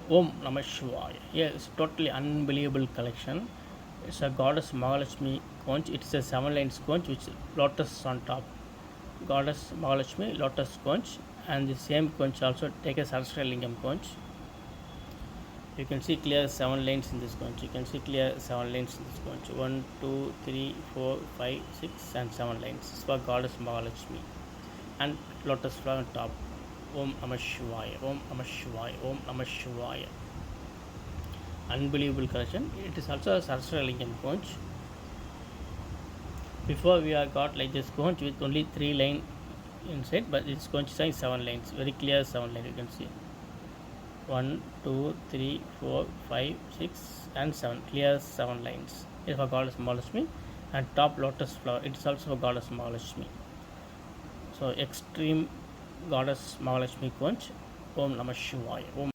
Om Namaha Shivaya. Yeah, it's totally unbelievable collection. It's a Goddess Mahalakshmi conch. It's a 7 lines conch which lotus on top. Goddess Mahalakshmi lotus conch, and the same conch also take a sahasra lingam conch. You can see clear 7 lanes in this conch. You can see clear 7 lanes in this conch. 1, 2, 3, 4, 5, 6, and 7 lanes. This is for Goddess Mahalakshmi. And lotus flower on top. Om Namah Shivaya. Om Namah Shivaya. Om Namah Shivaya. Unbelievable collection. It is also a sahasra lingam conch. Before we have got like this conch with only 3 lines inside, but this conch is having 7 lanes. Very clear 7 lines. You can see 1, 2, 3, 4, 5, 6, and 7. Clear 7 lines. It is for Goddess Mahalakshmi, and top lotus flower. It is also for Goddess Mahalakshmi. So extreme Goddess Mahalakshmi conch. Om Namah Shivaya. Om